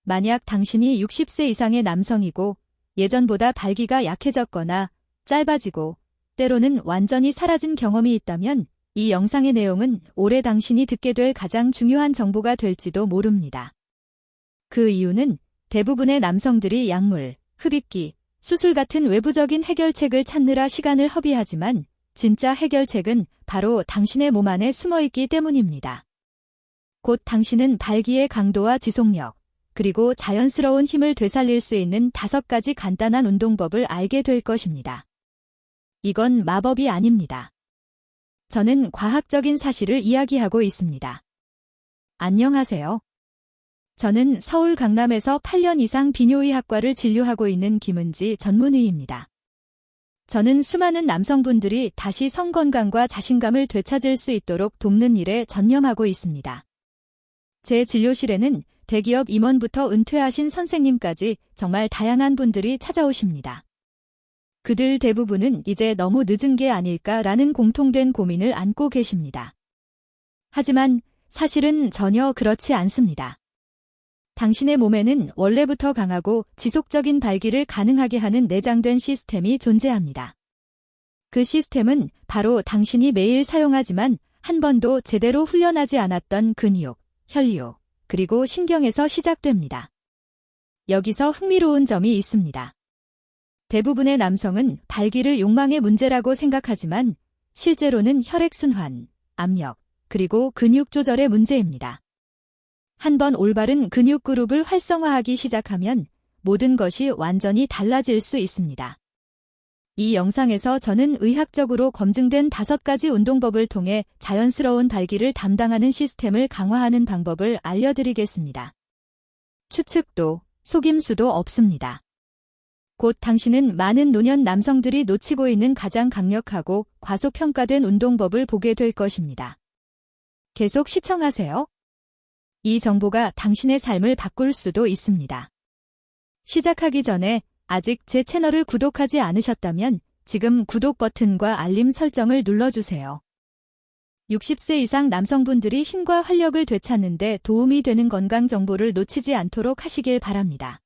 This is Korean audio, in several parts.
만약 당신이 60세 이상의 남성이고 예전보다 발기가 약해졌거나 짧아지고 때로는 완전히 사라진 경험이 있다면 이 영상의 내용은 올해 당신이 듣게 될 가장 중요한 정보가 될지도 모릅니다. 그 이유는 대부분의 남성들이 약물, 흡입기, 수술 같은 외부적인 해결책을 찾느라 시간을 허비하지만 진짜 해결책은 바로 당신의 몸 안에 숨어있기 때문입니다. 곧 당신은 발기의 강도와 지속력, 그리고 자연스러운 힘을 되살릴 수 있는 5가지 간단한 운동법을 알게 될 것입니다. 이건 마법이 아닙니다. 저는 과학적인 사실을 이야기하고 있습니다. 안녕하세요. 저는 서울 강남에서 8년 이상 비뇨의학과를 진료하고 있는 김은지 전문의입니다. 저는 수많은 남성분들이 다시 성건강과 자신감을 되찾을 수 있도록 돕는 일에 전념하고 있습니다. 제 진료실에는 대기업 임원부터 은퇴하신 선생님까지 정말 다양한 분들이 찾아오십니다. 그들 대부분은 이제 너무 늦은 게 아닐까라는 공통된 고민을 안고 계십니다. 하지만 사실은 전혀 그렇지 않습니다. 당신의 몸에는 원래부터 강하고 지속적인 발기를 가능하게 하는 내장된 시스템이 존재합니다. 그 시스템은 바로 당신이 매일 사용하지만 한 번도 제대로 훈련하지 않았던 근육, 혈류, 그리고 신경에서 시작됩니다. 여기서 흥미로운 점이 있습니다. 대부분의 남성은 발기를 욕망의 문제라고 생각하지만 실제로는 혈액순환, 압력, 그리고 근육 조절의 문제입니다. 한번 올바른 근육 그룹을 활성화하기 시작하면 모든 것이 완전히 달라질 수 있습니다. 이 영상에서 저는 의학적으로 검증된 5가지 운동법을 통해 자연스러운 발기를 담당하는 시스템을 강화하는 방법을 알려드리겠습니다. 추측도, 속임수도 없습니다. 곧 당신은 많은 노년 남성들이 놓치고 있는 가장 강력하고 과소평가된 운동법을 보게 될 것입니다. 계속 시청하세요. 이 정보가 당신의 삶을 바꿀 수도 있습니다. 시작하기 전에 아직 제 채널을 구독하지 않으셨다면 지금 구독 버튼과 알림 설정을 눌러주세요. 60세 이상 남성분들이 힘과 활력을 되찾는 데 도움이 되는 건강 정보를 놓치지 않도록 하시길 바랍니다.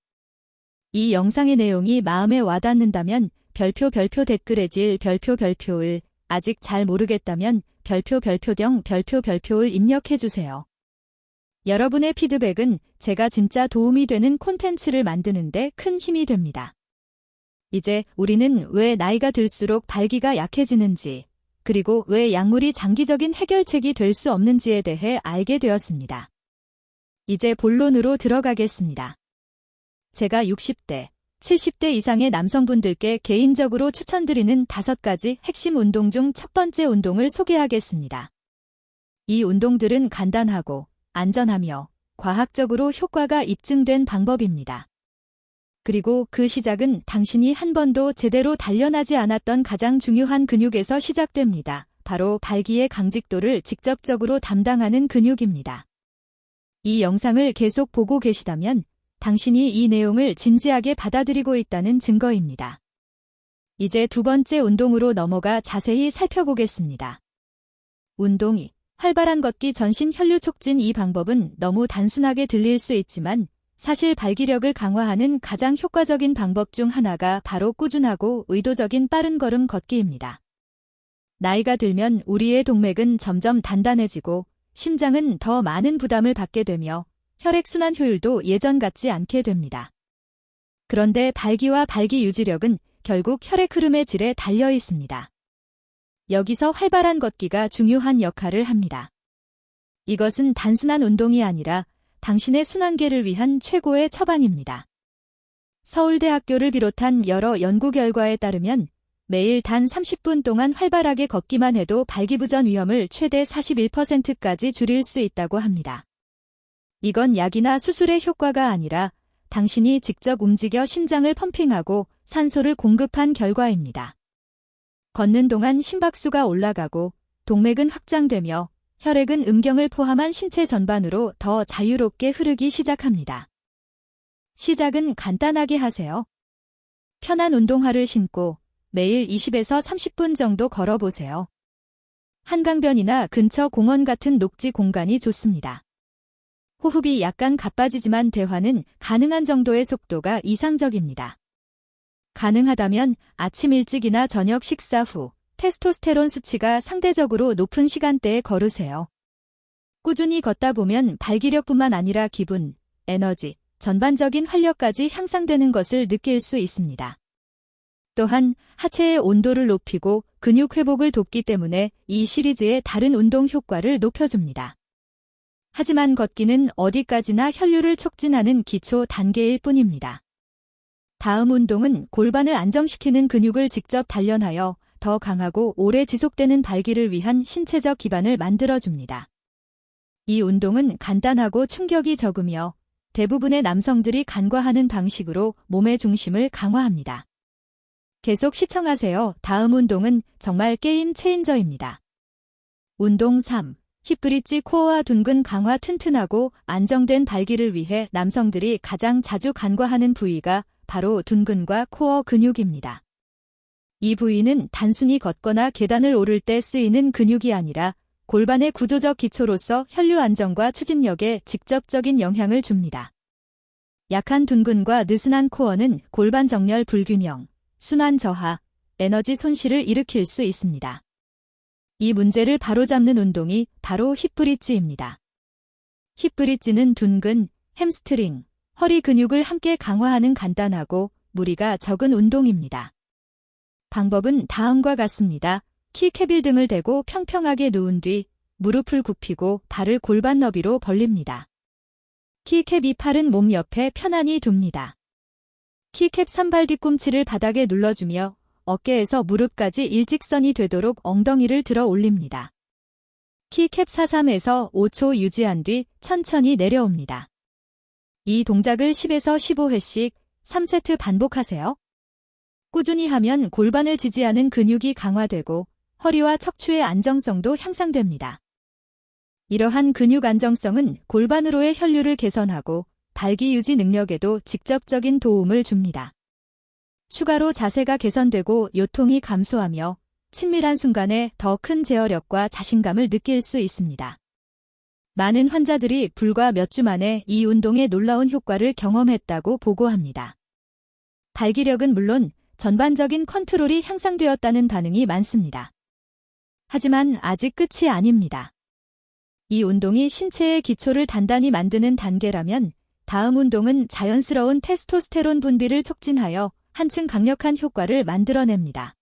이 영상의 내용이 마음에 와닿는다면 별표 댓글에 질 별표을, 아직 잘 모르겠다면 별표병 별표를 입력해주세요. 여러분의 피드백은 제가 진짜 도움이 되는 콘텐츠를 만드는데 큰 힘이 됩니다. 이제 우리는 왜 나이가 들수록 발기가 약해지는지, 그리고 왜 약물이 장기적인 해결책이 될 수 없는지에 대해 알게 되었습니다. 이제 본론으로 들어가겠습니다. 제가 60대, 70대 이상의 남성분들께 개인적으로 추천드리는 5가지 핵심 운동 중 첫 번째 운동을 소개하겠습니다. 이 운동들은 간단하고 안전하며 과학적으로 효과가 입증된 방법입니다. 그리고 그 시작은 당신이 한 번도 제대로 단련하지 않았던 가장 중요한 근육에서 시작됩니다. 바로 발기의 강직도를 직접적으로 담당하는 근육입니다. 이 영상을 계속 보고 계시다면 당신이 이 내용을 진지하게 받아들이고 있다는 증거입니다. 이제 2번째 운동으로 넘어가 자세히 살펴보겠습니다. 운동이 활발한 걷기 전신 혈류 촉진. 이 방법은 너무 단순하게 들릴 수 있지만 사실 발기력을 강화하는 가장 효과적인 방법 중 하나가 바로 꾸준하고 의도적인 빠른 걸음 걷기입니다. 나이가 들면 우리의 동맥은 점점 단단해지고 심장은 더 많은 부담을 받게 되며 혈액순환 효율도 예전 같지 않게 됩니다. 그런데 발기와 발기 유지력은 결국 혈액 흐름의 질에 달려 있습니다. 여기서 활발한 걷기가 중요한 역할을 합니다. 이것은 단순한 운동이 아니라 당신의 순환계를 위한 최고의 처방입니다. 서울대학교를 비롯한 여러 연구 결과에 따르면 매일 단 30분 동안 활발하게 걷기만 해도 발기부전 위험을 최대 41%까지 줄일 수 있다고 합니다. 이건 약이나 수술의 효과가 아니라 당신이 직접 움직여 심장을 펌핑하고 산소를 공급한 결과입니다. 걷는 동안 심박수가 올라가고 동맥은 확장되며 혈액은 음경을 포함한 신체 전반으로 더 자유롭게 흐르기 시작합니다. 시작은 간단하게 하세요. 편한 운동화를 신고 매일 20에서 30분 정도 걸어보세요. 한강변이나 근처 공원 같은 녹지 공간이 좋습니다. 호흡이 약간 가빠지지만 대화는 가능한 정도의 속도가 이상적입니다. 가능하다면 아침 일찍이나 저녁 식사 후 테스토스테론 수치가 상대적으로 높은 시간대에 걸으세요. 꾸준히 걷다 보면 발기력뿐만 아니라 기분, 에너지, 전반적인 활력까지 향상되는 것을 느낄 수 있습니다. 또한 하체의 온도를 높이고 근육 회복을 돕기 때문에 이 시리즈의 다른 운동 효과를 높여줍니다. 하지만 걷기는 어디까지나 혈류를 촉진하는 기초 단계일 뿐입니다. 다음 운동은 골반을 안정시키는 근육을 직접 단련하여 더 강하고 오래 지속되는 발기를 위한 신체적 기반을 만들어줍니다. 이 운동은 간단하고 충격이 적으며 대부분의 남성들이 간과하는 방식으로 몸의 중심을 강화합니다. 계속 시청하세요. 다음 운동은 정말 게임 체인저입니다. 운동 3. 힙브릿지 코어와 둔근 강화. 튼튼하고 안정된 발기를 위해 남성들이 가장 자주 간과하는 부위가 바로 둔근과 코어 근육입니다. 이 부위는 단순히 걷거나 계단을 오를 때 쓰이는 근육이 아니라 골반의 구조적 기초로서 혈류 안정과 추진력에 직접적인 영향을 줍니다. 약한 둔근과 느슨한 코어는 골반 정렬 불균형, 순환 저하, 에너지 손실을 일으킬 수 있습니다. 이 문제를 바로잡는 운동이 바로 힙브릿지입니다. 힙브릿지는 둔근, 햄스트링, 허리 근육을 함께 강화하는 간단하고 무리가 적은 운동입니다. 방법은 다음과 같습니다. 키캡일 등을 대고 평평하게 누운 뒤 무릎을 굽히고 발을 골반 너비로 벌립니다. 키캡 2팔은 몸 옆에 편안히 둡니다. 키캡 3발 뒤꿈치를 바닥에 눌러주며 어깨에서 무릎까지 일직선이 되도록 엉덩이를 들어 올립니다. 키캡 4-3에서 5초 유지한 뒤 천천히 내려옵니다. 이 동작을 10에서 15회씩 3세트 반복하세요. 꾸준히 하면 골반을 지지하는 근육이 강화되고 허리와 척추의 안정성도 향상됩니다. 이러한 근육 안정성은 골반으로의 혈류를 개선하고 발기 유지 능력에도 직접적인 도움을 줍니다. 추가로 자세가 개선되고 요통이 감소하며 친밀한 순간에 더 큰 제어력과 자신감을 느낄 수 있습니다. 많은 환자들이 불과 몇 주 만에 이 운동의 놀라운 효과를 경험했다고 보고합니다. 발기력은 물론 전반적인 컨트롤이 향상되었다는 반응이 많습니다. 하지만 아직 끝이 아닙니다. 이 운동이 신체의 기초를 단단히 만드는 단계라면 다음 운동은 자연스러운 테스토스테론 분비를 촉진하여 한층 강력한 효과를 만들어냅니다.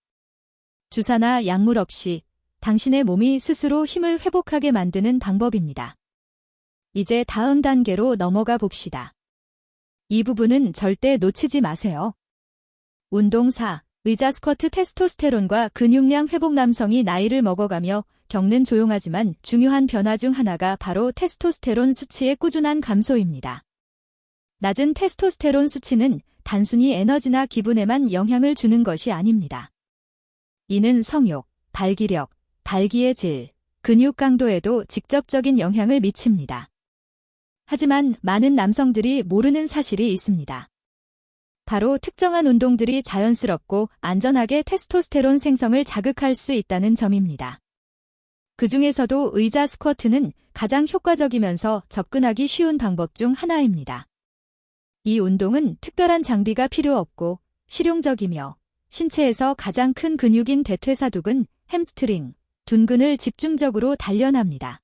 주사나 약물 없이 당신의 몸이 스스로 힘을 회복하게 만드는 방법입니다. 이제 다음 단계로 넘어가 봅시다. 이 부분은 절대 놓치지 마세요. 운동 4. 의자 스쿼트. 테스토스테론과 근육량 회복. 남성이 나이를 먹어가며 겪는 조용하지만 중요한 변화 중 하나가 바로 테스토스테론 수치의 꾸준한 감소입니다. 낮은 테스토스테론 수치는 단순히 에너지나 기분에만 영향을 주는 것이 아닙니다. 이는 성욕, 발기력, 발기의 질, 근육 강도에도 직접적인 영향을 미칩니다. 하지만 많은 남성들이 모르는 사실이 있습니다. 바로 특정한 운동들이 자연스럽고 안전하게 테스토스테론 생성을 자극할 수 있다는 점입니다. 그 중에서도 의자 스쿼트는 가장 효과적이면서 접근하기 쉬운 방법 중 하나입니다. 이 운동은 특별한 장비가 필요 없고 실용적이며 신체에서 가장 큰 근육인 대퇴사두근, 햄스트링, 둔근을 집중적으로 단련합니다.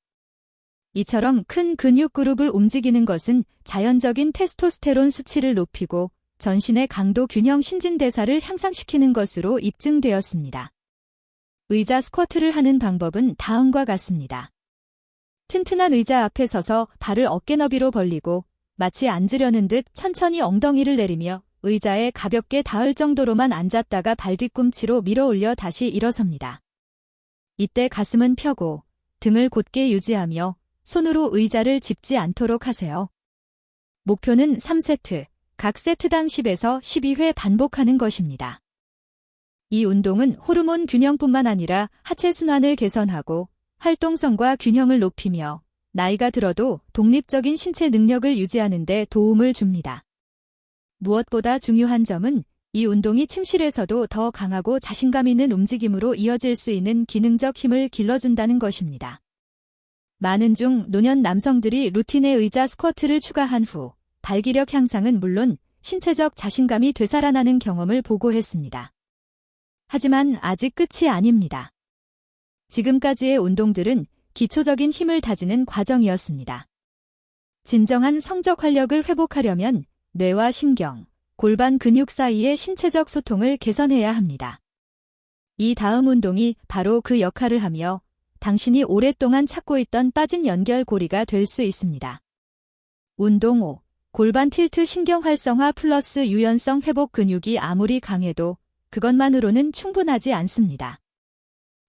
이처럼 큰 근육 그룹을 움직이는 것은 자연적인 테스토스테론 수치를 높이고 전신의 강도 균형 신진대사를 향상시키는 것으로 입증되었습니다. 의자 스쿼트를 하는 방법은 다음과 같습니다. 튼튼한 의자 앞에 서서 발을 어깨 너비로 벌리고 마치 앉으려는 듯 천천히 엉덩이를 내리며 의자에 가볍게 닿을 정도로만 앉았다가 발 뒤꿈치로 밀어 올려 다시 일어섭니다. 이때 가슴은 펴고 등을 곧게 유지하며 손으로 의자를 짚지 않도록 하세요. 목표는 3세트, 각 세트당 10에서 12회 반복하는 것입니다. 이 운동은 호르몬 균형뿐만 아니라 하체 순환을 개선하고 활동성과 균형을 높이며 나이가 들어도 독립적인 신체 능력을 유지하는 데 도움을 줍니다. 무엇보다 중요한 점은 이 운동이 침실에서도 더 강하고 자신감 있는 움직임으로 이어질 수 있는 기능적 힘을 길러준다는 것입니다. 많은 중 노년 남성들이 루틴에 의자 스쿼트를 추가한 후 발기력 향상은 물론 신체적 자신감이 되살아나는 경험을 보고했습니다. 하지만 아직 끝이 아닙니다. 지금까지의 운동들은 기초적인 힘을 다지는 과정이었습니다. 진정한 성적 활력을 회복하려면 뇌와 신경, 골반 근육 사이의 신체적 소통을 개선해야 합니다. 이 다음 운동이 바로 그 역할을 하며 당신이 오랫동안 찾고 있던 빠진 연결고리가 될 수 있습니다. 운동 5. 골반 틸트 신경 활성화 플러스 유연성 회복. 근육이 아무리 강해도 그것만으로는 충분하지 않습니다.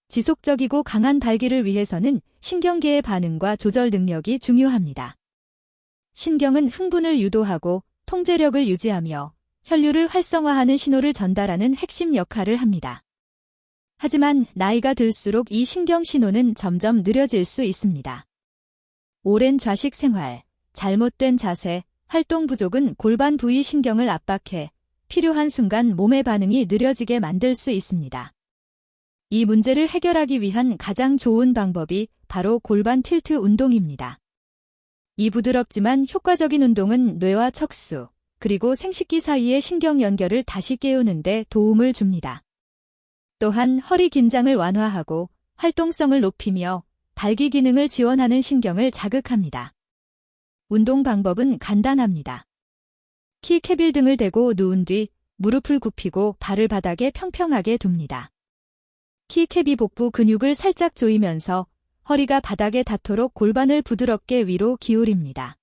지속적이고 강한 발기를 위해서는 신경계의 반응과 조절 능력이 중요합니다. 신경은 흥분을 유도하고 통제력을 유지하며 혈류를 활성화하는 신호를 전달하는 핵심 역할을 합니다. 하지만 나이가 들수록 이 신경 신호는 점점 느려질 수 있습니다. 오랜 좌식 생활, 잘못된 자세, 활동 부족은 골반 부위 신경을 압박해 필요한 순간 몸의 반응이 느려지게 만들 수 있습니다. 이 문제를 해결하기 위한 가장 좋은 방법이 바로 골반 틸트 운동입니다. 이 부드럽지만 효과적인 운동은 뇌와 척수, 그리고 생식기 사이의 신경 연결을 다시 깨우는 데 도움을 줍니다. 또한 허리 긴장을 완화하고 활동성을 높이며 발기 기능을 지원하는 신경을 자극합니다. 운동 방법은 간단합니다. 키캡일 등을 대고 누운 뒤 무릎을 굽히고 발을 바닥에 평평하게 둡니다. 키캡이 복부 근육을 살짝 조이면서 허리가 바닥에 닿도록 골반을 부드럽게 위로 기울입니다.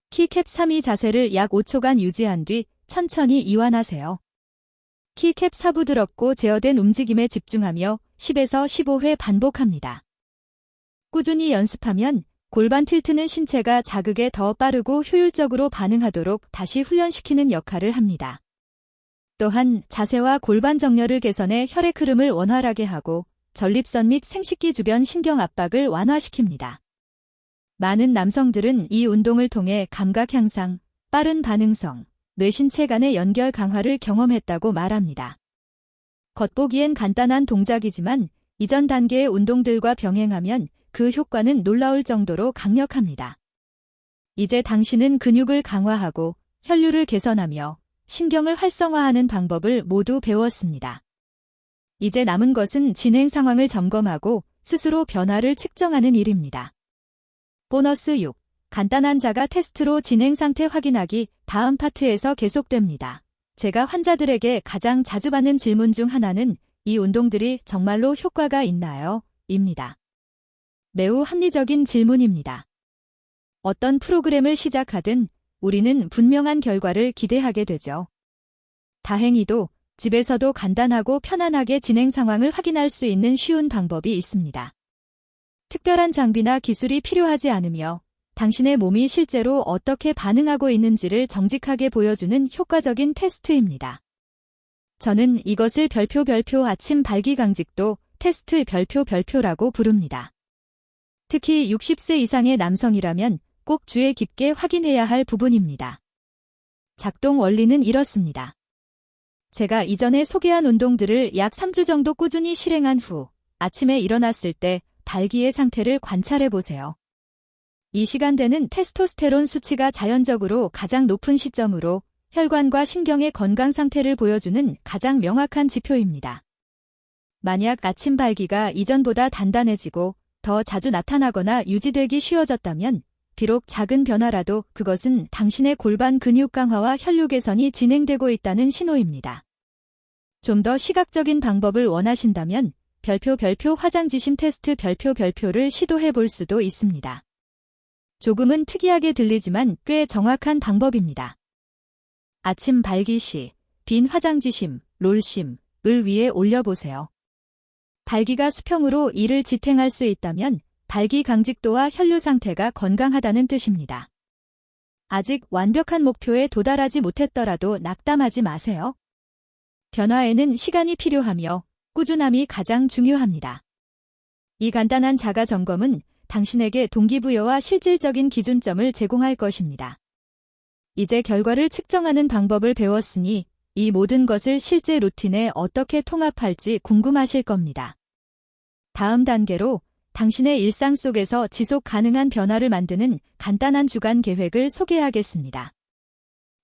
키캡 3위 자세를 약 5초간 유지한 뒤 천천히 이완하세요. 키캡 4 부드럽고 제어된 움직임에 집중하며 10에서 15회 반복합니다. 꾸준히 연습하면 골반 틸트는 신체가 자극에 더 빠르고 효율적으로 반응하도록 다시 훈련시키는 역할을 합니다. 또한 자세와 골반 정렬을 개선해 혈액 흐름을 원활하게 하고 전립선 및 생식기 주변 신경 압박을 완화시킵니다. 많은 남성들은 이 운동을 통해 감각 향상, 빠른 반응성, 뇌신체 간의 연결 강화를 경험했다고 말합니다. 겉보기엔 간단한 동작이지만 이전 단계의 운동들과 병행하면 그 효과는 놀라울 정도로 강력합니다. 이제 당신은 근육을 강화하고 혈류를 개선하며 신경을 활성화하는 방법을 모두 배웠습니다. 이제 남은 것은 진행 상황을 점검하고 스스로 변화를 측정하는 일입니다. 보너스 6. 간단한 자가 테스트로 진행 상태 확인하기. 다음 파트에서 계속됩니다. 제가 환자들에게 가장 자주 받는 질문 중 하나는 이 운동들이 정말로 효과가 있나요? 입니다. 매우 합리적인 질문입니다. 어떤 프로그램을 시작하든 우리는 분명한 결과를 기대하게 되죠. 다행히도 집에서도 간단하고 편안하게 진행 상황을 확인할 수 있는 쉬운 방법이 있습니다. 특별한 장비나 기술이 필요하지 않으며 당신의 몸이 실제로 어떻게 반응하고 있는지를 정직하게 보여주는 효과적인 테스트입니다. 저는 이것을 별표 아침 발기 강직도 테스트 별표라고 부릅니다. 특히 60세 이상의 남성이라면 꼭 주의 깊게 확인해야 할 부분입니다. 작동 원리는 이렇습니다. 제가 이전에 소개한 운동들을 약 3주 정도 꾸준히 실행한 후 아침에 일어났을 때 발기의 상태를 관찰해 보세요. 이 시간대는 테스토스테론 수치가 자연적으로 가장 높은 시점으로 혈관과 신경의 건강 상태를 보여주는 가장 명확한 지표입니다. 만약 아침 발기가 이전보다 단단해지고 더 자주 나타나거나 유지되기 쉬워졌다면 비록 작은 변화라도 그것은 당신의 골반 근육 강화와 혈류 개선이 진행되고 있다는 신호입니다. 좀 더 시각적인 방법을 원하신다면 별표 화장지심 테스트 별표를 시도해 볼 수도 있습니다. 조금은 특이하게 들리지만 꽤 정확한 방법입니다. 아침 발기 시 빈 화장지심, 롤심을 위에 올려보세요. 발기가 수평으로 이를 지탱할 수 있다면 발기 강직도와 혈류 상태가 건강하다는 뜻입니다. 아직 완벽한 목표에 도달하지 못했더라도 낙담하지 마세요. 변화에는 시간이 필요하며 꾸준함이 가장 중요합니다. 이 간단한 자가 점검은 당신에게 동기부여와 실질적인 기준점을 제공할 것입니다. 이제 결과를 측정하는 방법을 배웠으니 이 모든 것을 실제 루틴에 어떻게 통합할지 궁금하실 겁니다. 다음 단계로 당신의 일상 속에서 지속 가능한 변화를 만드는 간단한 주간 계획을 소개하겠습니다.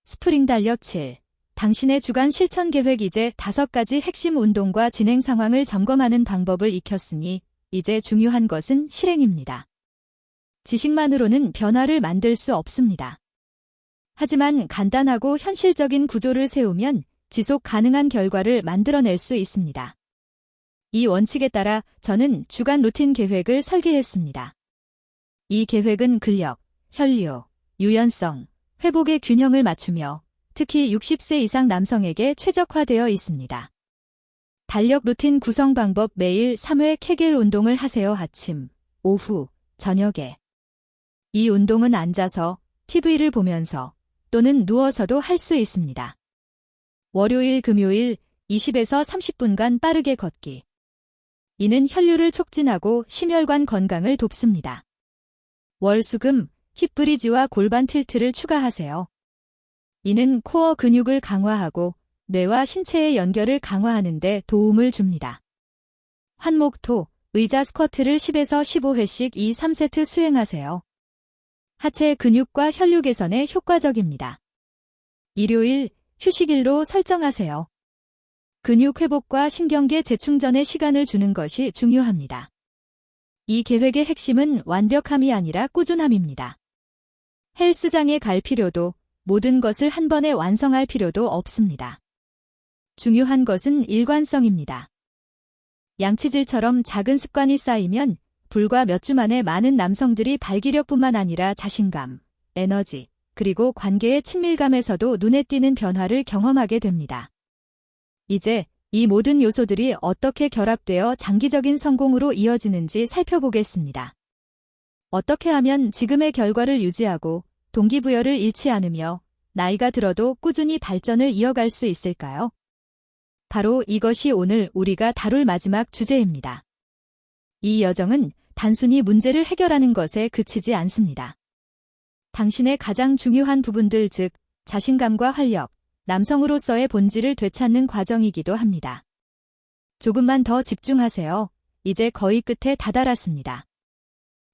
스프링 달력 7. 당신의 주간 실천 계획. 이제 5가지 핵심 운동과 진행 상황을 점검하는 방법을 익혔으니 이제 중요한 것은 실행입니다. 지식만으로는 변화를 만들 수 없습니다. 하지만 간단하고 현실적인 구조를 세우면 지속 가능한 결과를 만들어낼 수 있습니다. 이 원칙에 따라 저는 주간 루틴 계획을 설계했습니다. 이 계획은 근력, 혈류, 유연성, 회복의 균형을 맞추며 특히 60세 이상 남성에게 최적화되어 있습니다. 달력 루틴 구성 방법. 매일 3회 케겔 운동을 하세요. 아침, 오후, 저녁에. 이 운동은 앉아서 TV를 보면서 또는 누워서도 할 수 있습니다. 월요일, 금요일 20에서 30분간 빠르게 걷기. 이는 혈류를 촉진하고 심혈관 건강을 돕습니다. 월, 수, 금 힙브리지와 골반 틸트를 추가하세요. 이는 코어 근육을 강화하고 뇌와 신체의 연결을 강화하는 데 도움을 줍니다. 화, 목, 토 의자 스쿼트를 10에서 15회씩 2-3세트 수행하세요. 하체 근육과 혈류 개선에 효과적입니다. 일요일 휴식일로 설정하세요. 근육 회복과 신경계 재충전에 시간을 주는 것이 중요합니다. 이 계획의 핵심은 완벽함이 아니라 꾸준함입니다. 헬스장에 갈 필요도, 모든 것을 한 번에 완성할 필요도 없습니다. 중요한 것은 일관성입니다. 양치질처럼 작은 습관이 쌓이면 불과 몇 주 만에 많은 남성들이 발기력뿐만 아니라 자신감, 에너지, 그리고 관계의 친밀감에서도 눈에 띄는 변화를 경험하게 됩니다. 이제 이 모든 요소들이 어떻게 결합되어 장기적인 성공으로 이어지는지 살펴보겠습니다. 어떻게 하면 지금의 결과를 유지하고 동기부여를 잃지 않으며 나이가 들어도 꾸준히 발전을 이어갈 수 있을까요? 바로 이것이 오늘 우리가 다룰 마지막 주제입니다. 이 여정은 단순히 문제를 해결하는 것에 그치지 않습니다. 당신의 가장 중요한 부분들, 즉 자신감과 활력, 남성으로서의 본질을 되찾는 과정이기도 합니다. 조금만 더 집중하세요. 이제 거의 끝에 다다랐습니다.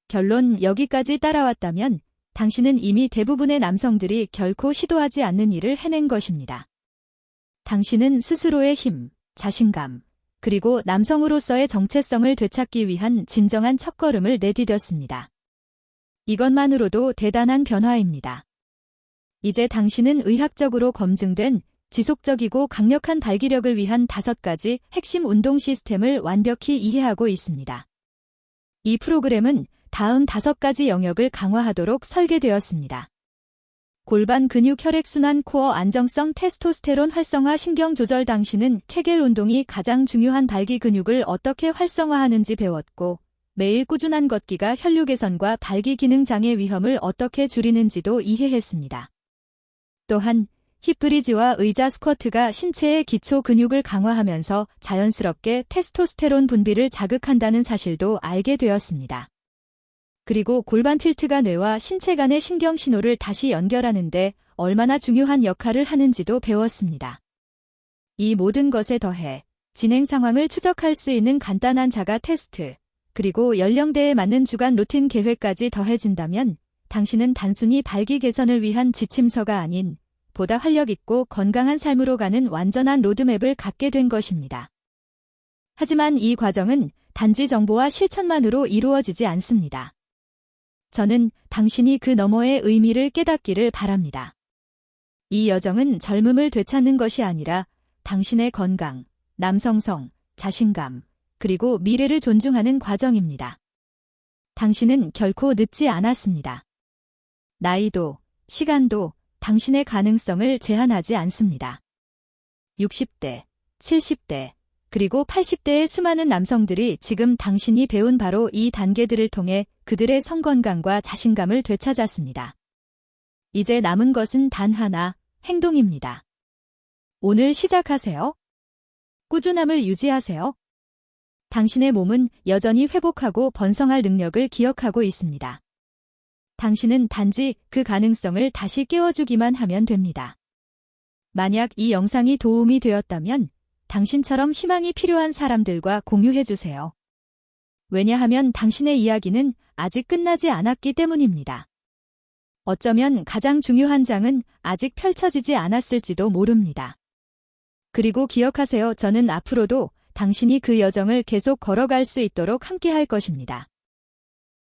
결론. 여기까지 따라왔다면 당신은 이미 대부분의 남성들이 결코 시도하지 않는 일을 해낸 것입니다. 당신은 스스로의 힘, 자신감, 그리고 남성으로서의 정체성을 되찾기 위한 진정한 첫걸음을 내디뎠습니다. 이것만으로도 대단한 변화입니다. 이제 당신은 의학적으로 검증된 지속적이고 강력한 발기력을 위한 5가지 핵심 운동 시스템을 완벽히 이해하고 있습니다. 이 프로그램은 다음 5가지 영역을 강화하도록 설계되었습니다. 골반 근육 혈액순환 코어 안정성 테스토스테론 활성화 신경 조절. 당신은 케겔 운동이 가장 중요한 발기 근육을 어떻게 활성화하는지 배웠고 매일 꾸준한 걷기가 혈류 개선과 발기 기능 장애 위험을 어떻게 줄이는지도 이해했습니다. 또한 힙브리지와 의자 스쿼트가 신체의 기초 근육을 강화하면서 자연스럽게 테스토스테론 분비를 자극한다는 사실도 알게 되었습니다. 그리고 골반 틸트가 뇌와 신체 간의 신경 신호를 다시 연결하는데 얼마나 중요한 역할을 하는지도 배웠습니다. 이 모든 것에 더해 진행 상황을 추적할 수 있는 간단한 자가 테스트, 그리고 연령대에 맞는 주간 루틴 계획까지 더해진다면 당신은 단순히 발기 개선을 위한 지침서가 아닌 보다 활력 있고 건강한 삶으로 가는 완전한 로드맵을 갖게 된 것입니다. 하지만 이 과정은 단지 정보와 실천만으로 이루어지지 않습니다. 저는 당신이 그 너머의 의미를 깨닫기를 바랍니다. 이 여정은 젊음을 되찾는 것이 아니라 당신의 건강, 남성성, 자신감, 그리고 미래를 존중하는 과정입니다. 당신은 결코 늦지 않았습니다. 나이도, 시간도 당신의 가능성을 제한하지 않습니다. 60대, 70대, 그리고 80대의 수많은 남성들이 지금 당신이 배운 바로 이 단계들을 통해 그들의 성건강과 자신감을 되찾았습니다. 이제 남은 것은 단 하나, 행동입니다. 오늘 시작하세요. 꾸준함을 유지하세요. 당신의 몸은 여전히 회복하고 번성할 능력을 기억하고 있습니다. 당신은 단지 그 가능성을 다시 깨워주기만 하면 됩니다. 만약 이 영상이 도움이 되었다면 당신처럼 희망이 필요한 사람들과 공유해주세요. 왜냐하면 당신의 이야기는 아직 끝나지 않았기 때문입니다. 어쩌면 가장 중요한 장은 아직 펼쳐지지 않았을지도 모릅니다. 그리고 기억하세요. 저는 앞으로도 당신이 그 여정을 계속 걸어갈 수 있도록 함께할 것입니다.